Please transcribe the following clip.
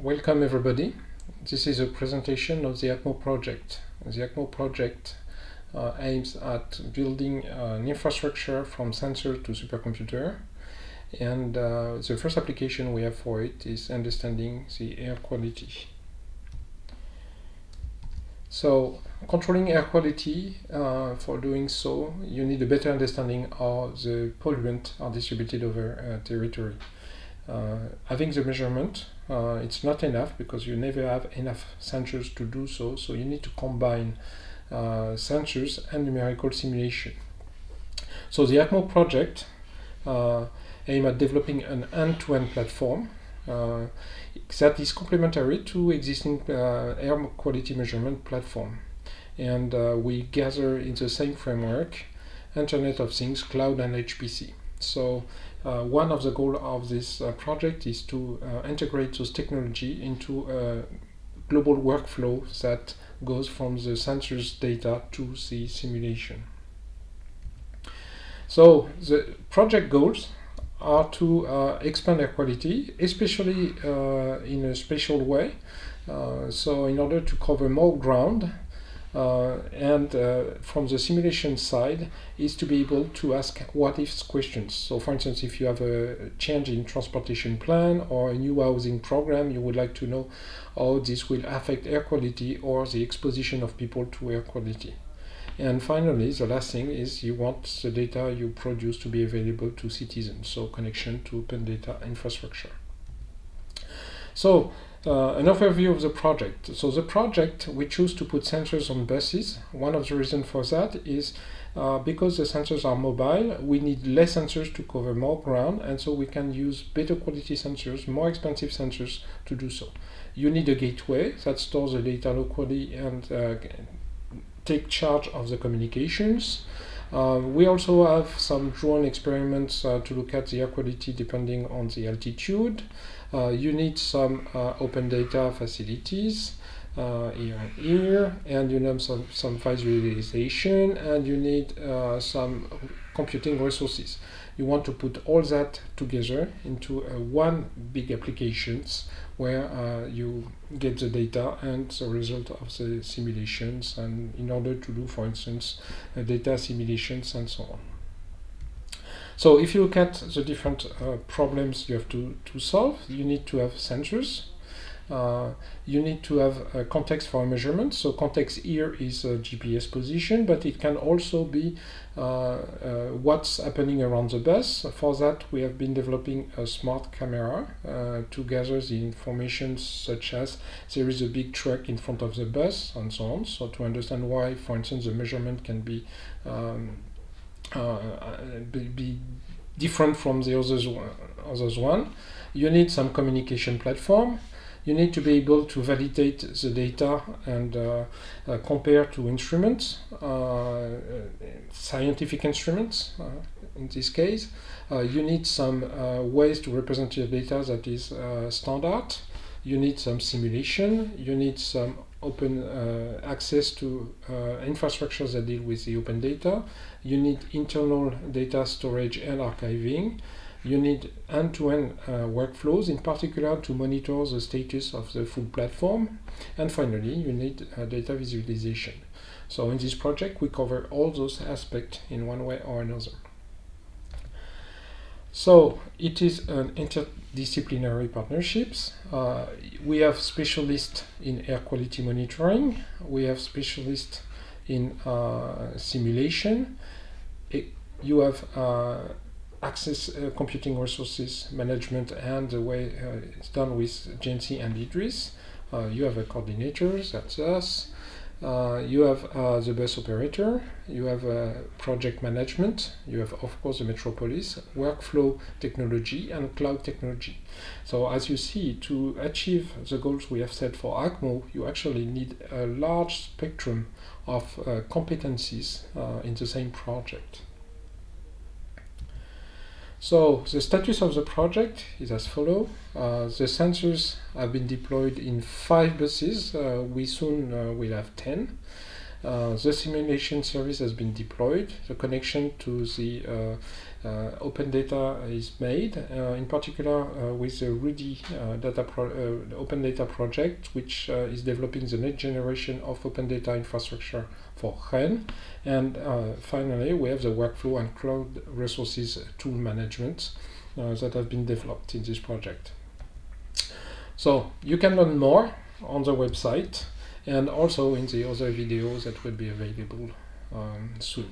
Welcome everybody. This is a presentation of the Aqmo project. The Aqmo project aims at building an infrastructure from sensor to supercomputer, and the first application we have for it is understanding the air quality. So controlling air quality, for doing so you need a better understanding how the pollutants are distributed over a territory. Having the measurement, it's not enough because you never have enough sensors to do so, so you need to combine sensors and numerical simulation. So the Aqmo project aims at developing an end-to-end platform that is complementary to existing air quality measurement platform. And we gather in the same framework Internet of Things, Cloud and HPC. So one of the goals of this project is to integrate those technology into a global workflow that goes from the sensors data to the simulation. So the project goals are to expand air quality, especially in a spatial way. So in order to cover more ground, and from the simulation side is to be able to ask what-if questions. So for instance, if you have a change in transportation plan or a new housing program, you would like to know how this will affect air quality or the exposition of people to air quality. And finally, the last thing is you want the data you produce to be available to citizens, so connection to open data infrastructure. So an overview of the project. So the project, we choose to put sensors on buses. One of the reasons for that is because the sensors are mobile, we need less sensors to cover more ground, and so we can use better quality sensors, more expensive sensors to do so. You need a gateway that stores the data locally and take charge of the communications. We also have some drone experiments to look at the air quality depending on the altitude. You need some open data facilities here, and you need some visualization, and you need some computing resources. You want to put all that together into one big applications where you get the data and the result of the simulations, and in order to do, for instance, data simulations and so on. So if you look at the different problems you have to solve, you need to have sensors. You need to have a context for measurement. So context here is a GPS position, but it can also be what's happening around the bus. For that, we have been developing a smart camera to gather the information, such as there is a big truck in front of the bus and so on. So to understand why, for instance, the measurement can be different from the others one. You need some communication platform. You need to be able to validate the data and compare to instruments, scientific instruments in this case. You need some ways to represent your data that is standard. You need some simulation. You need some open access to infrastructures that deal with the open data. You need internal data storage and archiving. You need end-to-end workflows, in particular to monitor the status of the full platform. And finally, you need data visualization. So in this project, we cover all those aspects in one way or another. So it is an interdisciplinary partnerships. We have specialists in air quality monitoring. We have specialists in simulation. You have access computing resources management, and the way it's done with Jency and Idris. You have a coordinator, that's us. You have the bus operator. You have project management. You have, of course, the Metropolis, workflow technology, and cloud technology. So as you see, to achieve the goals we have set for Aqmo, you actually need a large spectrum of competencies in the same project. So the status of the project is as follows. The sensors have been deployed in 5 buses. We soon will have 10. The simulation service has been deployed. The connection to the open data is made, in particular with the Rudy Open Data project, which is developing the next generation of open data infrastructure for Rennes. And finally, we have the workflow and cloud resources tool management that have been developed in this project. So you can learn more on the website and also in the other videos that will be available soon.